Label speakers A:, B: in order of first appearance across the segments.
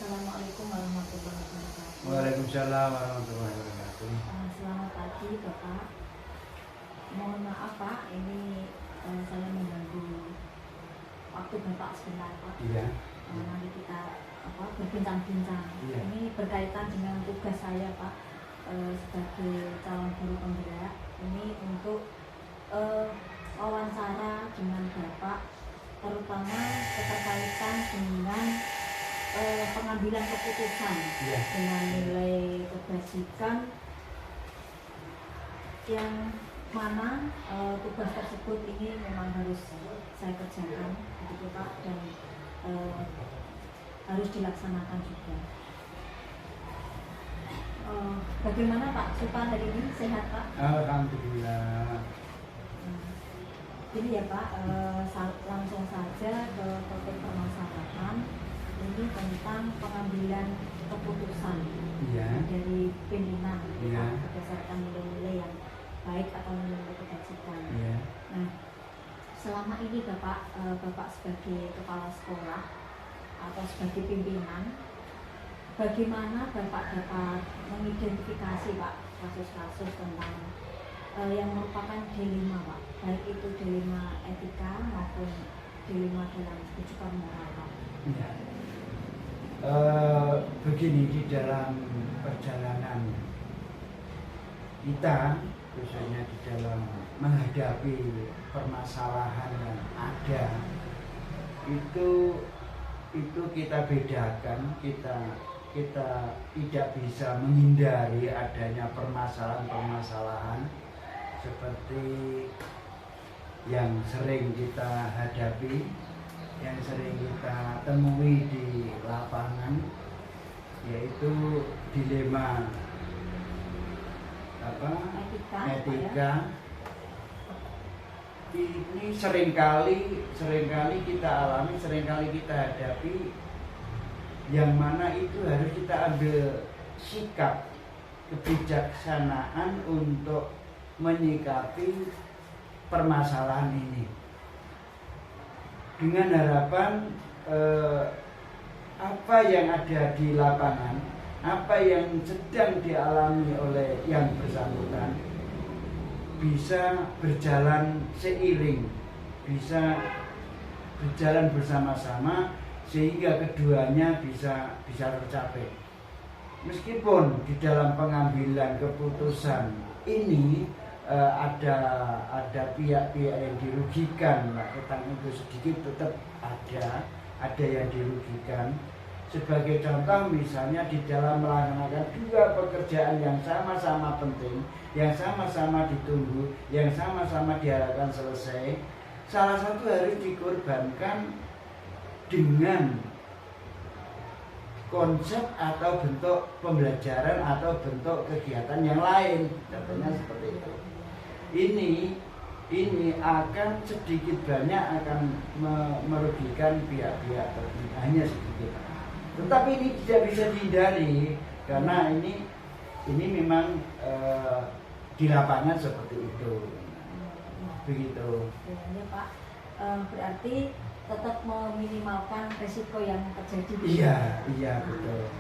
A: Assalamualaikum warahmatullahi wabarakatuh.
B: Waalaikumsalam warahmatullahi wabarakatuh.
A: Selamat pagi Bapak. Mohon maaf Pak, ini saya mengganggu waktu Bapak sebentar Pak.
B: Iya.
A: Nanti kita berbincang-bincang.
B: Iya.
A: Ini berkaitan dengan tugas saya Pak sebagai calon guru penggerak. Ini untuk wawancara dengan Bapak, terutama keterkaitan dengan pengambilan keputusan
B: Iya.
A: dengan nilai kebajikan yang mana tugas tersebut ini memang harus saya kerjakan begitu Pak, dan harus dilaksanakan juga. Bagaimana Pak Supan hari ini, sehat Pak?
B: Alhamdulillah.
A: Ini ya Pak, langsung saja ke topik permasalahan. Ini tentang pengambilan keputusan dari pimpinan
B: Iya.
A: berdasarkan nilai-nilai yang baik atau nilai kebajikan.
B: Iya.
A: Nah, selama ini Bapak sebagai kepala sekolah atau sebagai pimpinan, bagaimana Bapak dapat mengidentifikasi Pak kasus-kasus tentang yang merupakan dilema Pak, baik itu dilema etika maupun dilema dalam kehidupan moral Pak?
B: Iya. Begini, di dalam perjalanan kita, khususnya di dalam menghadapi permasalahan yang ada, itu kita bedakan, kita tidak bisa menghindari adanya permasalahan-permasalahan seperti yang sering kita hadapi, yang sering kita temui di lapangan, yaitu dilema etika. Ini seringkali kita alami, seringkali kita hadapi, yang mana itu harus kita ambil sikap kebijaksanaan untuk menyikapi permasalahan ini dengan harapan apa yang ada di lapangan, apa yang sedang dialami oleh yang bersangkutan bisa berjalan seiring, bisa berjalan bersama-sama sehingga keduanya bisa tercapai. Meskipun di dalam pengambilan keputusan ini ada pihak-pihak yang dirugikan, tentang itu sedikit tetap ada yang dirugikan. Sebagai contoh misalnya di dalam melaksanakan dua pekerjaan yang sama-sama penting, yang sama-sama ditunggu, yang sama-sama diharapkan selesai, salah satu harus dikorbankan dengan konsep atau bentuk pembelajaran atau bentuk kegiatan yang lain, contohnya seperti itu. Ini akan sedikit banyak akan merugikan pihak-pihak tertentu, hanya sedikit. Tetapi ini tidak bisa dihindari karena ini memang di lapangan seperti itu. Begitu.
A: Ya Pak, berarti tetap meminimalkan risiko yang terjadi.
B: Iya betul.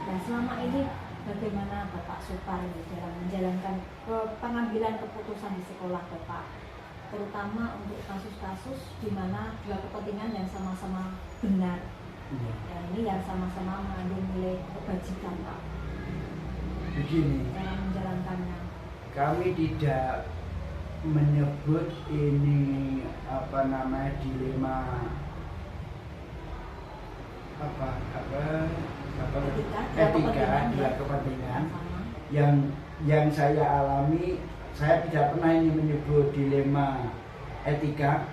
A: Nah, selama ini bagaimana Bapak Supar dalam menjalankan pengambilan keputusan di sekolah Bapak, terutama untuk kasus-kasus di mana dua kepentingan yang sama-sama benar, dan ini yang sama-sama mengandung nilai kebajikan Pak?
B: Begini,
A: dalam menjalankannya,
B: kami tidak menyebut ini dilema etika dua kepentingan yang saya alami. Saya tidak pernah ini menyebut dilema etika,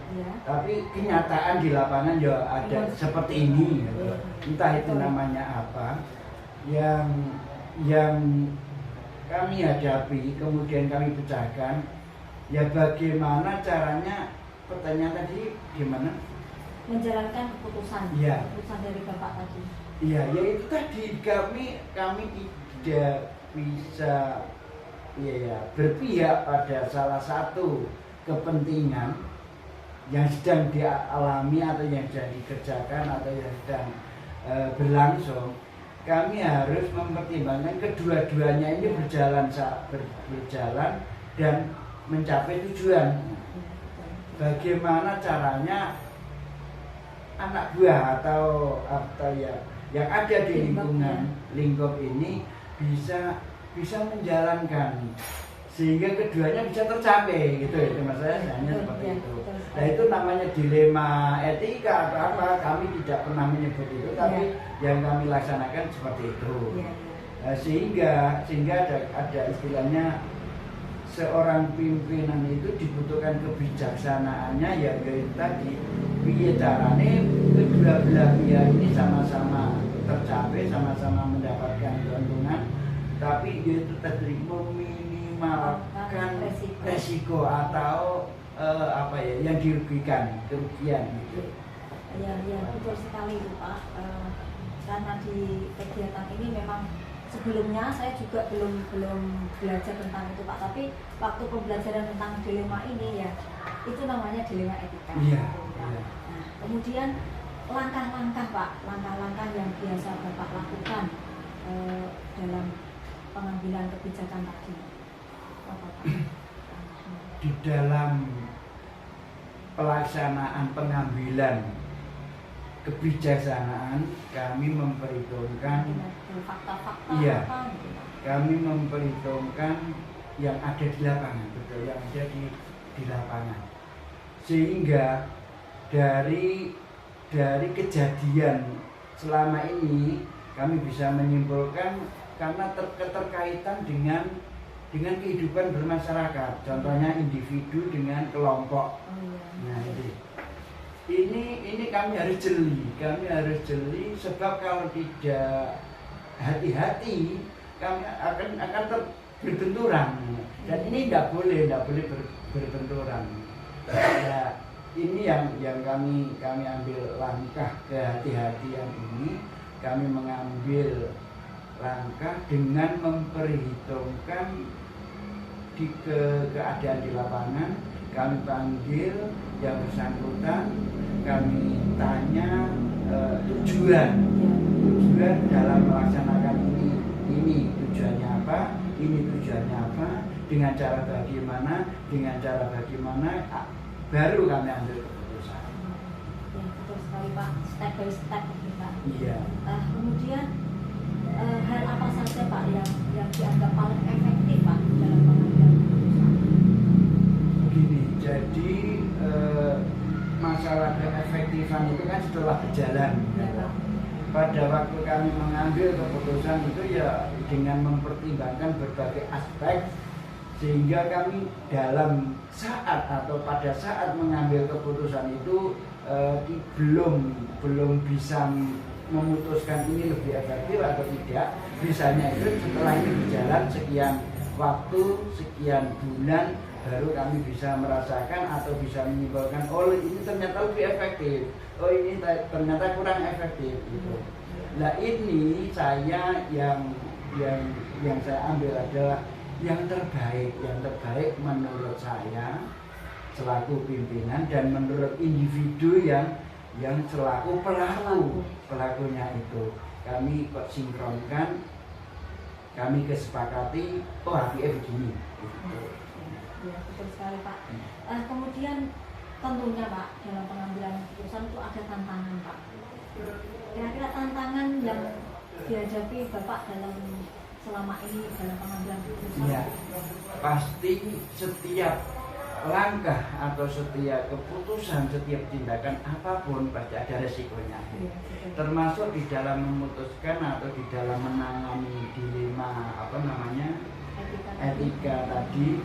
B: tapi kenyataan di lapangan ya ada seperti ini, entah itu namanya apa yang kami hadapi, kemudian kami pecahkan. Ya bagaimana caranya, pertanyaan tadi gimana?
A: Menjalankan keputusan, keputusan dari Bapak tadi.
B: Iya, ya itu tadi kami tidak bisa berpihak pada salah satu kepentingan yang sedang dialami atau yang sedang dikerjakan atau yang sedang berlangsung, kami harus mempertimbangkan kedua-duanya ini berjalan dan mencapai tujuan. Bagaimana caranya anak buah atau ya yang ada di lingkup ini bisa menjalankan sehingga keduanya bisa tercapai gitu ya, mas saya hanya seperti itu. Nah itu namanya dilema etika atau apa, kami tidak pernah menyebut itu, tapi yang kami laksanakan seperti itu. Nah, sehingga ada istilahnya seorang pimpinan itu dibutuhkan kebijaksanaannya, yaitu tadi piye carane kedua belah pihak ini sama-sama tercapai, sama-sama mendapatkan keuntungan, tapi dia itu tadi meminimalkan resiko atau yang kerugian gitu.
A: Ya betul sekali itu Pak. Karena di kegiatan ini memang sebelumnya saya juga belum belajar tentang itu Pak, tapi waktu pembelajaran tentang dilema ini ya itu namanya dilema etika.
B: Iya.
A: Nah, kemudian langkah-langkah Pak, langkah-langkah yang biasa Bapak lakukan dalam pengambilan kebijakan tadi apa Pak?
B: Di dalam pelaksanaan pengambilan kebijaksanaan kami memperhitungkan
A: fakta-fakta
B: kami memperhitungkan yang ada di lapangan, betul, yang ada di lapangan, sehingga dari kejadian selama ini kami bisa menyimpulkan karena keterkaitan dengan kehidupan bermasyarakat, contohnya individu dengan kelompok. Nah ini kami harus jeli sebab kalau tidak hati-hati kami akan berbenturan, dan ini tidak boleh berbenturan. Ya, ini yang kami ambil langkah kehati-hatian ini, kami mengambil langkah dengan memperhitungkan keadaan di lapangan. Kami panggil yang bersangkutan, kami tanya tujuan dalam melaksanakan ini tujuannya apa, dengan cara bagaimana, baru kami ambil keputusan.
A: Ya betul sekali Pak, step by step kita.
B: Iya.
A: Kemudian hal apa saja Pak yang dianggap paling efektif Pak dalam pengambilan keputusan?
B: Begini, jadi masalah keefektifan itu kan setelah berjalan.
A: Ya,
B: pada waktu kami mengambil keputusan itu ya dengan mempertimbangkan berbagai aspek, sehingga kami dalam saat atau pada saat mengambil keputusan itu belum bisa memutuskan ini lebih efektif atau tidak. Misalnya itu setelah ini berjalan sekian waktu, sekian bulan, baru kami bisa merasakan atau bisa menyimpulkan, oh ini ternyata lebih efektif, oh ini ternyata kurang efektif gitu. Nah ini saya yang saya ambil adalah yang terbaik menurut saya selaku pimpinan dan menurut individu yang selaku pelakunya itu. Kami kok sinkronkan, kami kesepakati, oh HPF begini gitu.
A: Ya betul sekali Pak. Kemudian tentunya Pak dalam pengambilan keputusan itu ada tantangan Pak. Kira-kira tantangan yang dihadapi Bapak selama ini dalam pengambilan keputusan?
B: Ya, pasti setiap langkah atau setiap keputusan, setiap tindakan apapun pasti ada resikonya.
A: Ya,
B: termasuk di dalam memutuskan atau di dalam menangani dilema etika tadi,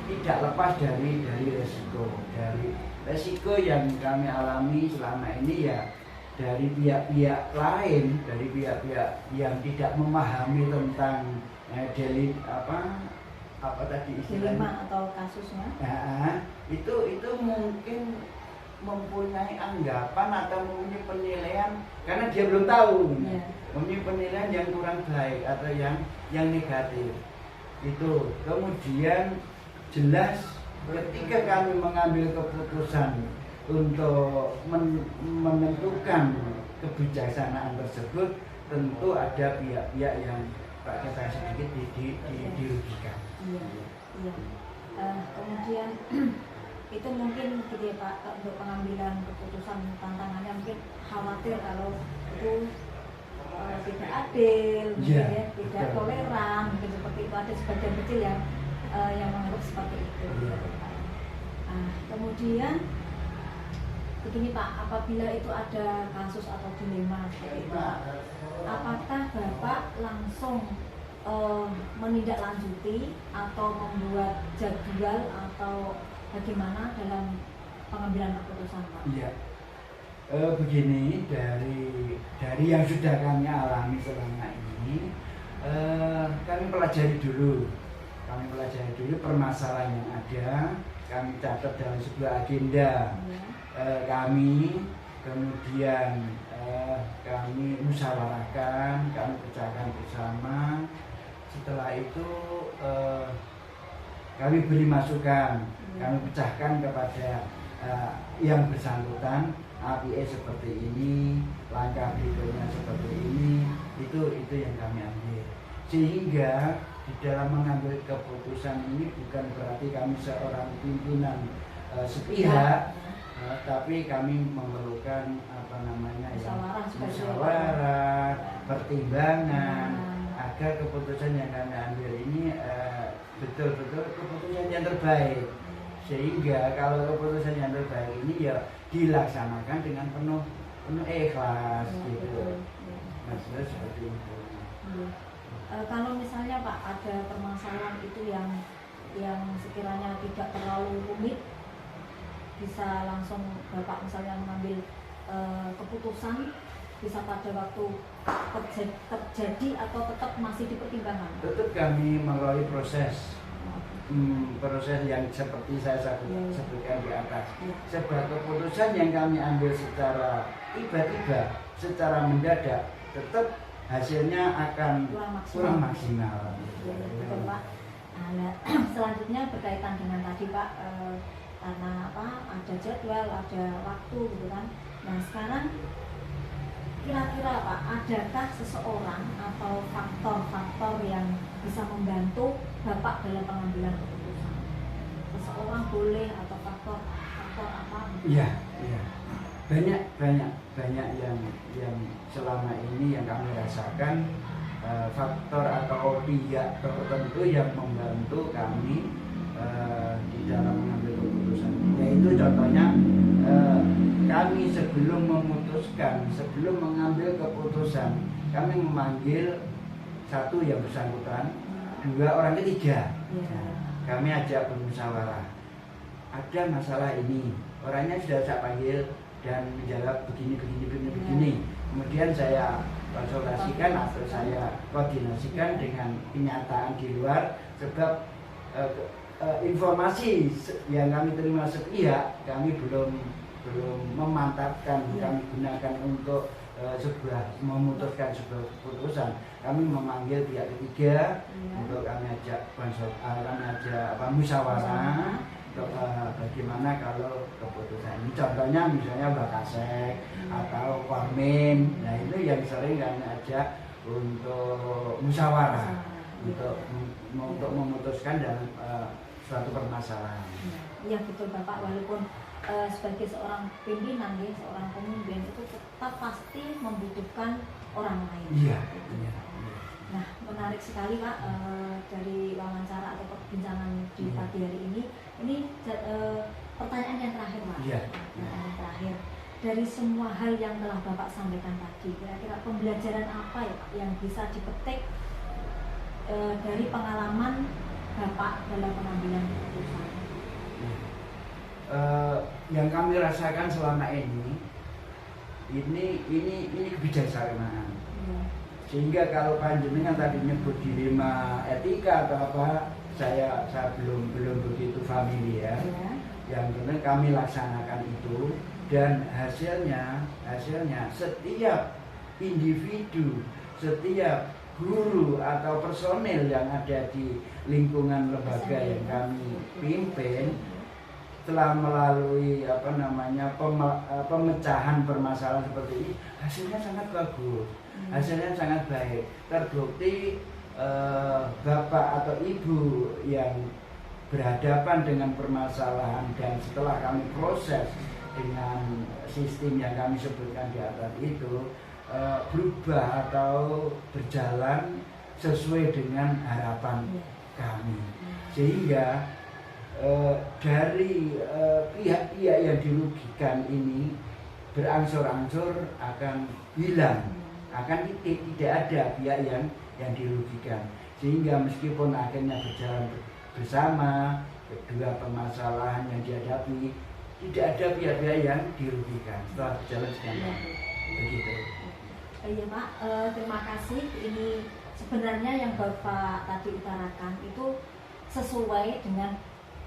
B: tidak lepas dari resiko yang kami alami selama ini ya, dari pihak-pihak lain, dari pihak-pihak yang tidak memahami tentang
A: dilema atau kasusnya.
B: Nah, itu mungkin mempunyai anggapan atau mempunyai penilaian karena dia belum tahu, mempunyai penilaian yang kurang baik atau yang negatif. Itu kemudian jelas ketika kami mengambil keputusan untuk menentukan kebijaksanaan tersebut tentu ada pihak-pihak yang pakai saya sedikit dirugikan.
A: Iya, iya. Kemudian itu mungkin gitu ya Pak, untuk pengambilan keputusan tantangannya mungkin khawatir kalau itu tidak adil, mungkin ya, tidak
B: betul.
A: toleran, mungkin seperti itu, ada sebagian kecil yang menganggap seperti itu.
B: Iya.
A: Kemudian begini Pak, apabila itu ada kasus atau dilema seperti itu Pak, apakah Bapak langsung menindaklanjuti atau membuat jadwal atau bagaimana dalam pengambilan keputusan Pak?
B: Iya. Begini, dari yang sudah kami alami selama ini, kami pelajari dulu permasalahan yang ada, kami catat dalam sebuah agenda. Kami kemudian kami musyawarahkan, kami pecahkan bersama. Setelah itu kami beri masukan, kami pecahkan kepada yang bersangkutan, APE seperti ini, langkah berikutnya seperti ini, itu yang kami ambil. Sehingga di dalam mengambil keputusan ini bukan berarti kami seorang pimpinan sepihak, tapi kami memerlukan musyawarah, pertimbangan, agar keputusan yang kami ambil ini betul-betul keputusan yang terbaik. Sehingga kalau keputusan yang terbaik ini ya dilaksanakan dengan penuh ikhlas gitu. Maksudnya seperti itu.
A: Kalau misalnya Pak ada permasalahan itu yang sekiranya tidak terlalu rumit, bisa langsung Bapak misalnya mengambil keputusan, bisa pada waktu terjadi atau tetap masih dipertimbangkan?
B: Tetap kami melalui proses yang seperti saya sebutkan di atas. Sebuah keputusan yang kami ambil secara tiba-tiba, secara mendadak, tetap hasilnya akan kurang maksimal.
A: Betul Pak. Nah, selanjutnya berkaitan dengan tadi Pak, karena ada jadwal, ada waktu gitu kan. Nah sekarang kira-kira Pak, adakah seseorang atau faktor-faktor yang bisa membantu Bapak dalam pengambilan keputusan? Seseorang boleh atau faktor apa?
B: Iya. Banyak yang selama ini yang kami rasakan, faktor atau pihak tertentu yang membantu kami di dalam mengambil keputusan. Yaitu contohnya kami sebelum mengambil keputusan, kami memanggil satu yang bersangkutan, dua orang ketiga. Kami ajak bermusyawarah. Ada masalah ini, orangnya sudah saya panggil dan menjawab begini. Kemudian saya konsultasikan atau saya koordinasikan dengan kenyataan di luar, sebab informasi yang kami terima sepihak kami belum memantapkan, kami gunakan untuk memutuskan sebuah keputusan. Kami memanggil pihak ketiga untuk kami ajak musyawarah untuk bagaimana kalau keputusan ini. Contohnya misalnya Mbak Kasek atau Warmin, nah itu yang sering kami ajak untuk musyawarah, untuk memutuskan dalam suatu permasalahan.
A: Iya betul Bapak, walaupun sebagai seorang pimpinan, seorang pemimpin itu tetap pasti membutuhkan orang lain.
B: Iya.
A: Nah, menarik sekali Pak, dari wawancara atau perbincangan di pagi hari ini. Ini pertanyaan yang terakhir Pak.
B: Iya.
A: Pertanyaan yang terakhir. Dari semua hal yang telah Bapak sampaikan tadi, kira-kira pembelajaran apa ya Pak yang bisa dipetik dari pengalaman Bapak dalam pengambilan keputusan?
B: Yang kami rasakan selama ini kebijaksanaan. Sehingga kalau panjenengan tadi nyebut dilema etika atau apa, saya belum begitu familiar. Yang benar kami laksanakan itu, dan hasilnya setiap individu, setiap guru atau personel yang ada di lingkungan lembaga yang kami pimpin setelah melalui pemecahan permasalahan seperti ini, hasilnya sangat bagus, hasilnya sangat baik. Terbukti bapak atau ibu yang berhadapan dengan permasalahan dan setelah kami proses dengan sistem yang kami sebutkan di atas itu berubah atau berjalan sesuai dengan harapan kami, sehingga dari pihak-pihak yang dirugikan ini berangsur-angsur akan hilang, akan tidak ada pihak yang dirugikan, sehingga meskipun akhirnya berjalan bersama kedua permasalahan yang dihadapi, tidak ada pihak-pihak yang dirugikan setelah berjalan sekian lama. Begitu.
A: Iya Pak, terima kasih. Ini sebenarnya yang Bapak tadi utarakan itu sesuai dengan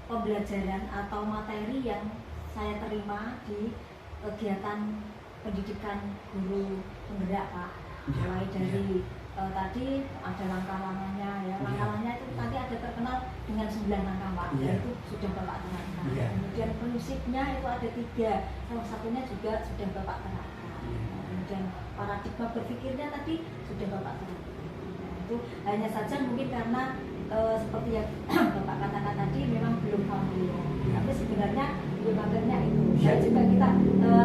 A: pembelajaran atau materi yang saya terima di kegiatan pendidikan guru penggerak Pak. Mulai dari tadi ada langkah-langkahnya ya, langkah-langkahnya itu tadi ada terkenal dengan 9 langkah Pak, itu sudah Bapak terangkan. Kemudian prinsipnya itu ada 3, salah satunya juga sudah Bapak terangkan. Kemudian paradigma berpikirnya tadi sudah Bapak terangkan. Itu hanya saja mungkin karena seperti yang Bapak katakan tadi memang belum familiar, tapi sebenarnya berbagarnya itu. Dan juga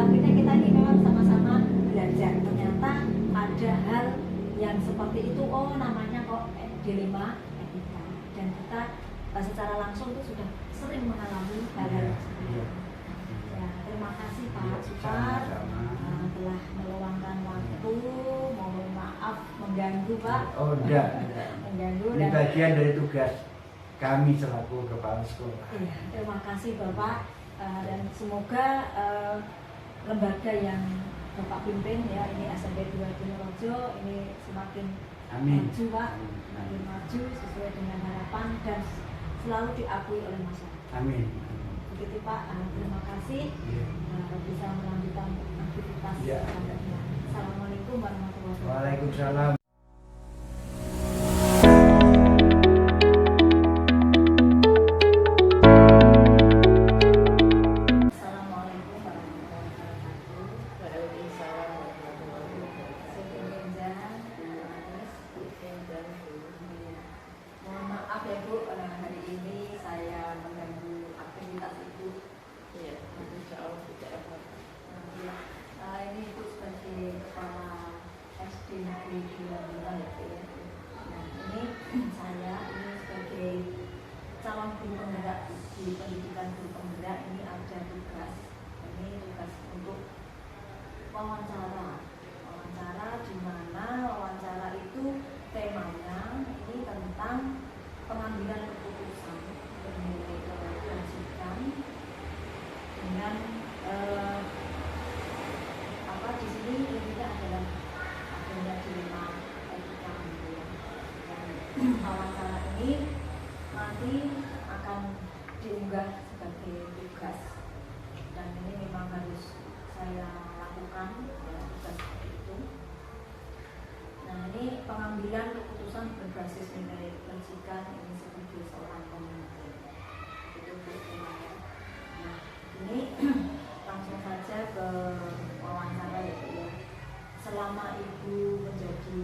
A: akhirnya kita ini memang sama-sama belajar. Ternyata ada hal yang seperti itu, oh namanya kok dilema etika, dan kita secara langsung itu sudah sering mengalami hal-hal seperti itu. Ya, terima kasih Pak Supar telah meluangkan waktu. Mohon maaf mengganggu Pak.
B: Oh enggak.
A: Mengganggu.
B: Ini bagian dari tugas kami selaku kepala sekolah.
A: Iya, terima kasih Bapak, dan semoga lembaga yang Bapak pimpin ya, ini SMP 2 Dinerojo ini semakin maju Pak, semakin maju sesuai dengan harapan dan selalu diakui oleh masyarakat.
B: Amin.
A: Begitu Pak, terima kasih. Bisa melanjutkan aktivitas selanjutnya. Assalamualaikum warahmatullahi wabarakatuh.
B: Waalaikumsalam. Wawancara di mana wawancara itu temanya ini tentang pengambilan keputusan bernilai kelanjutan dengan di sini intinya adalah adanya dilema etika dan wawancara ini nanti akan diunggah sebagai tugas, dan ini memang harus saya lakukan ya, tugas seperti itu. Nah, ini pengambilan keputusan berbasis nilai kelanjutan ini sebagai seorang pemimpin itu temanya. Nah, ini langsung saja ke wawancara ya Bu ya. Selama Ibu menjadi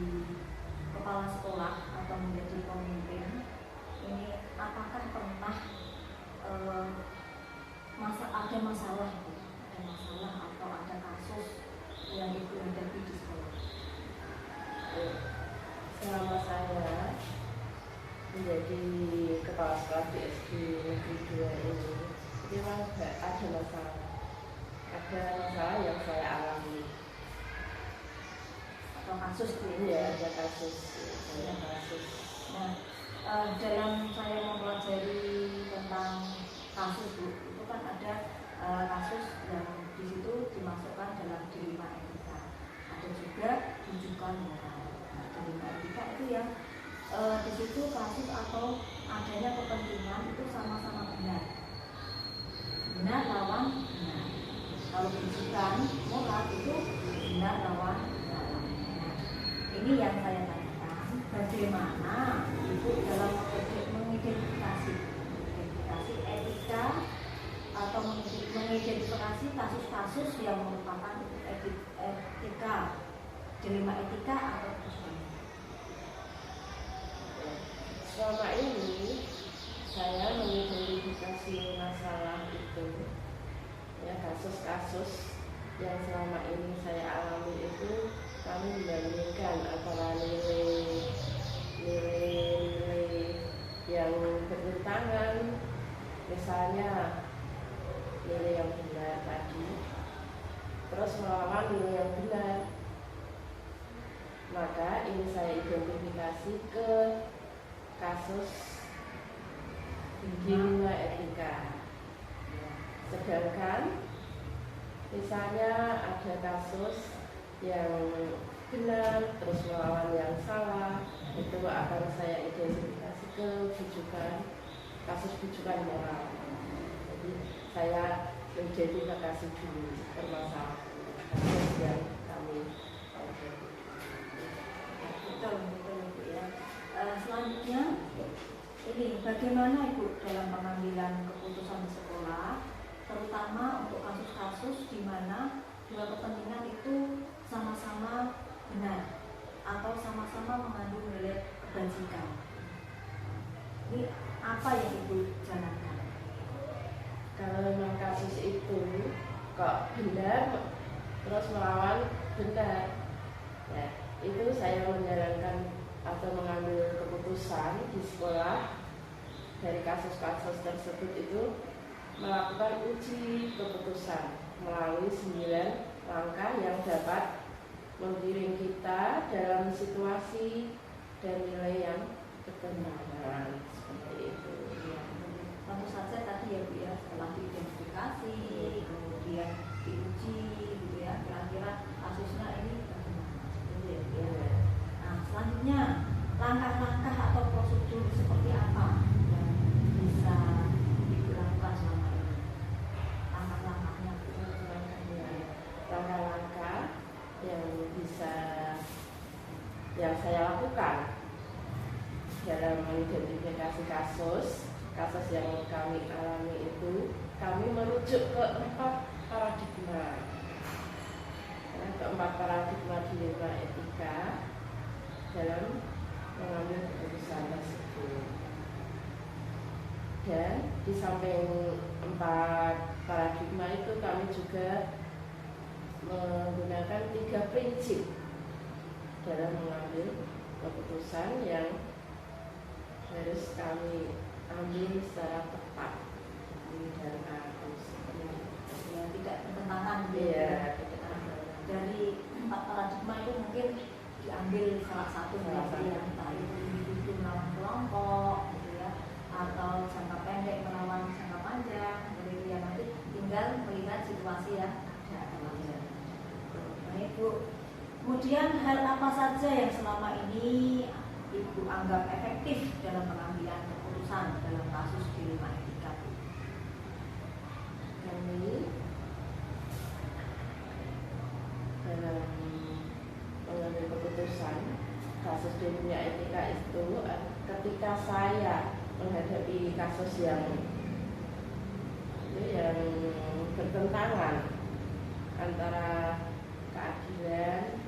B: kepala sekolah atau menjadi pemimpin, ini apakah pernah ada masalah atau ada kasus yang Ibu hadapi di sekolah?
C: Selama saya menjadi kepala sekolah di SD Negeri 2 ini memang ada masalah yang saya alami.
A: Atau kasus
C: Iya, ada kasus.
A: Nah, dalam saya mempelajari tentang kasus Bu, itu kan ada kasus yang di situ dimasukkan dalam dilema etika. Ada juga rujukan moral. Nah, dilema etika itu yang di situ kasus atau adanya kepentingan itu sama-sama benar lawan benar. Kalau rujukan moral itu benar lawan benar. Nah, ini yang saya tanyakan, bagaimana Ibu dalam mengidentifikasi etika atau mengidentifikasi kasus-kasus yang merupakan etika, dilema etika atau persoalan.
C: Selama ini saya mengidentifikasi masalah itu, ya kasus-kasus yang selama ini saya alami itu kami membandingkan antara nilai yang bertentangan, misalnya nilai yang benar tadi, terus melawan nilai yang benar. Maka ini saya identifikasi ke kasus dilema etika. Sedangkan misalnya ada kasus yang benar terus melawan yang salah, itu akan saya identifikasi ke kasus bujukan moral. Jadi saya identifikasi dulu permasalahan kasus yang kami hadapi.
A: Betul Ibu ya. Selanjutnya ini bagaimana Ibu dalam pengambilan keputusan di sekolah, terutama untuk kasus-kasus di mana dua kepentingan itu sama-sama benar atau sama-sama mengandung nilai kebajikan. Ini apa yang Ibu jalankan?
C: Kalau memang kasus itu kok benar terus melawan benar, ya itu saya menjalankan atau mengambil keputusan di sekolah dari kasus-kasus tersebut itu melakukan uji keputusan melalui 9 langkah yang dapat menggiring kita dalam situasi dan nilai yang bertentangan, seperti itu.
A: Ya, tentu saja tadi ya Bu ya, setelah diidentifikasi, kemudian diuji gitu ya, kira-kira kasusnya ini bagaimana, seperti itu ya. Nah, selanjutnya langkah-langkah atau prosedur seperti apa yang bisa dilakukan selama ini? Langkah-langkahnya
C: Langkah-langkah yang bisa yang saya lakukan dalam mengidentifikasi kasus yang kami alami itu, kami merujuk ke 4 paradigma. Keempat paradigma dilema etika dalam mengambil keputusan tersebut. Dan di samping 4 paradigma itu kami juga menggunakan 3 prinsip dalam mengambil keputusan yang harus kami ambil secara tepat dan harus
A: ya, tidak bertentangan
C: ya,
A: dari 4 paradigma itu mungkin diambil salah satu ya, entah itu individu melawan kelompok gitu ya, atau jangka pendek melawan jangka panjang, begitu ya, nanti tinggal melihat situasi yang ada. Baik Bu, kemudian hal apa saja yang selama ini Ibu anggap efektif dalam pengambilan keputusan dalam kasus dilema etika?
C: Kami dalam mengambil keputusan kasus dilema etika itu ketika saya menghadapi kasus yang bertentangan antara keadilan,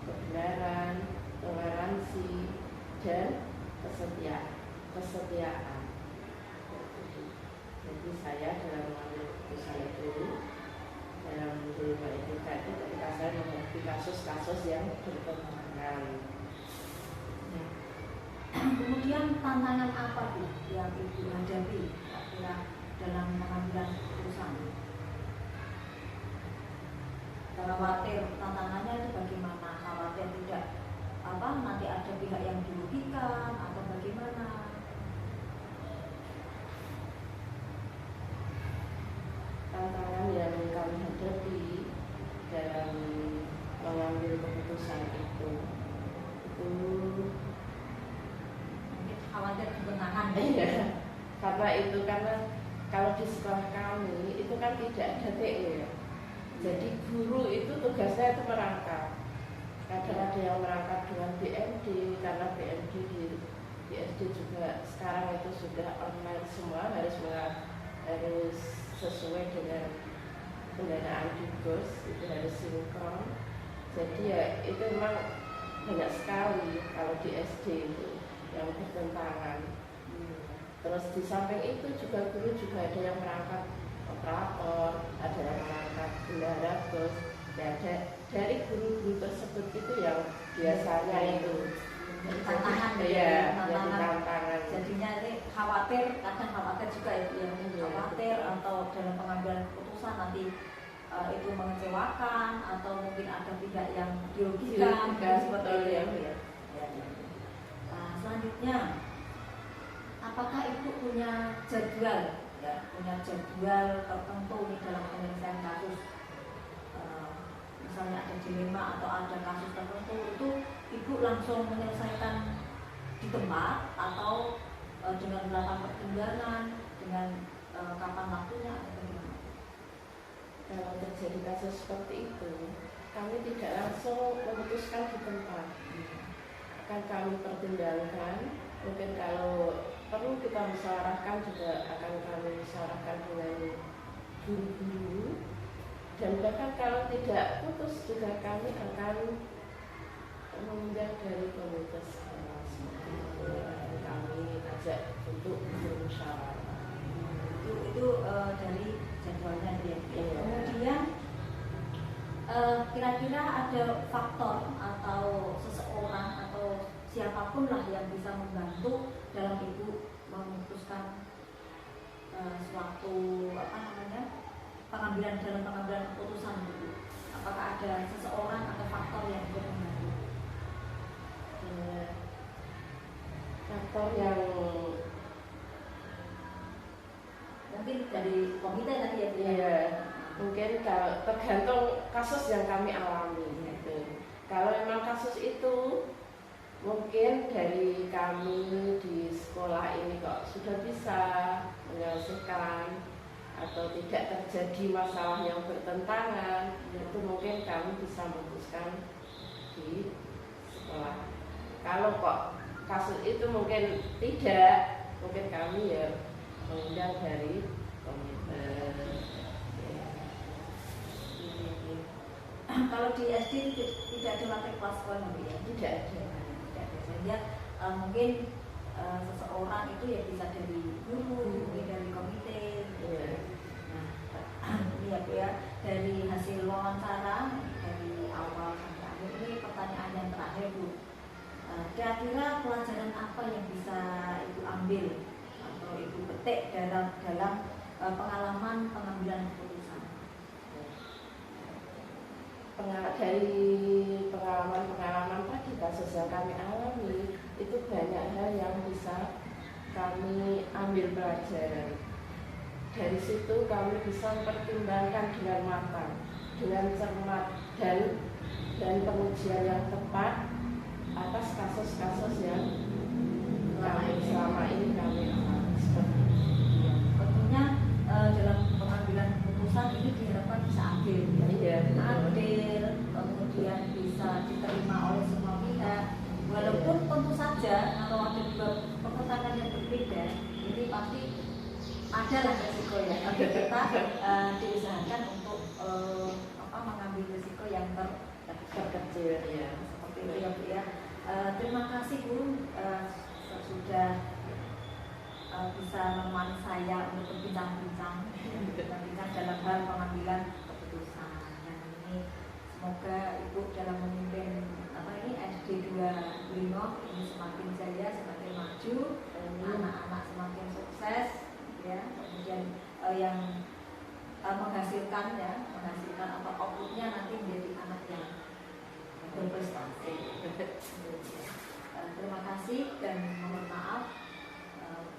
C: kebenaran, toleransi, dan kesetiaan. Jadi saya dalam mengambil keputusan itu dalam dilema etika itu ketika saya menghadapi kasus-kasus yang bertentangan.
A: Kemudian tantangan apa Bu yang Ibu hadapi kira-kira dalam pengambilan keputusan? Khawatir tantangannya itu bagaimana? Khawatir tidak nanti ada pihak yang dirugikan atau bagaimana?
C: Tantangan yang kami hadapi dalam mengambil keputusan itu
A: Mungkin khawatir kebenangan.
C: karena kalau di sekolah kami itu kan tidak ada TE ya. Jadi guru itu tugasnya itu merangkap. Kadang ada yang merangkap dengan BMD, karena BMD di SD juga sekarang itu sudah online semua, harus sesuai dengan kendaraan dubus itu harus sinkron. Jadi ya itu memang banyak sekali kalau di SD itu yang bertentangan. Terus di samping itu juga guru juga ada yang merangkap operator, ada yang merangkap bendahara bus. Ya, dari guru-guru tersebut itu yang biasanya itu
A: tantangan
C: ya, jadi tantangan.
A: Jadinya ini khawatir, kadang khawatir juga itu yang khawatir atau dalam pengambilan keputusan nanti itu mengecewakan atau mungkin ada pihak yang dirugikan seperti itu ya. Selanjutnya, apakah ibu punya jadwal ya, punya jadwal tertentu nih dalam penyelesaian kasus? Misalnya ada dilema atau ada kasus tertentu, itu ibu langsung menyelesaikan di tempat atau dengan melakukan pertimbangan dengan kapan waktunya atau gimana?
C: Kalau terjadi kasus seperti itu, kami tidak langsung memutuskan di tempat. Akan kami pertimbangkan, mungkin kalau perlu kita musyawarahkan juga akan kami musyawarahkan dengan guru-guru. Dan bahkan kalau tidak putus juga kami akan mengundang dari komunitas kami ajak untuk bermusyawarah.
A: Itu dari jadwalnya ya. Kemudian kira-kira ada faktor atau seseorang atau siapapun lah yang bisa membantu dalam ibu memutuskan suatu pengambilan keputusan itu. Apakah ada seseorang atau faktor yang ikut membantu?
C: Faktor yang
A: mungkin dari komite tadi ya.
C: Iya, mungkin kalau tergantung kasus yang kami alami gitu. Kalau memang kasus itu mungkin dari kami di sekolah ini kok sudah bisa menyelesaikan atau tidak terjadi masalah yang bertentangan, itu mungkin kami bisa memutuskan di sekolah. Kalau kok kasus itu mungkin tidak, mungkin kami ya mengundang dari komite.
A: Kalau di SD tidak ada wakil kelas sekolah ya?
C: Tidak ada.
A: Sehingga mungkin seseorang itu ya bisa dari guru, mungkin dari komite. Nah, ini ya Bu ya, dari hasil wawancara dari awal sampai akhir ini pertanyaan yang terakhir Bu. Kira-kira pelajaran apa yang bisa Ibu ambil atau Ibu petik dalam pengalaman pengambilan keputusan?
C: Dari pengalaman tadi kasus yang kami alami itu banyak hal yang bisa kami ambil pelajaran. Dari situ kami bisa mempertimbangkan dengan matang, dengan cermat dan pengujian yang tepat atas kasus-kasus yang selama ini kami alami.
A: Tentunya dalam pengambilan keputusan ini diharapkan bisa adil, adil, kemudian bisa diterima oleh semua pihak. Walaupun tentu saja kalau ada dua pertentangan yang berbeda, ini pasti ada lah resiko ya. Tapi kita diusahakan untuk mengambil resiko yang terkecil ya. Seperti itu ya Bu ya. Terima kasih Bu sudah bisa menemani saya untuk berbincang-bincang dalam hal pengambilan keputusan. Dan ini semoga Ibu dalam memimpin SD 2 Brimob ini semakin jaya, semakin maju, anak-anak semakin sukses, ya. Kemudian yang menghasilkan atau outputnya nanti menjadi anak yang berprestasi. Terima kasih dan mohon maaf.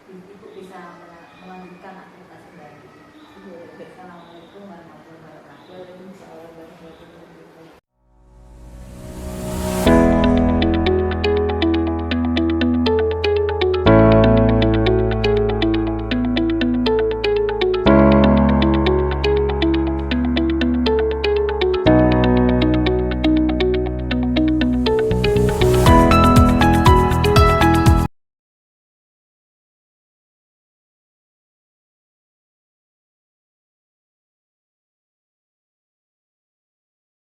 A: Ibu bisa melanjutkan aktivitas kembali. Assalamualaikum warahmatullahi wabarakatuh.
C: Waalaikumsalam warahmatullahi wabarakatuh.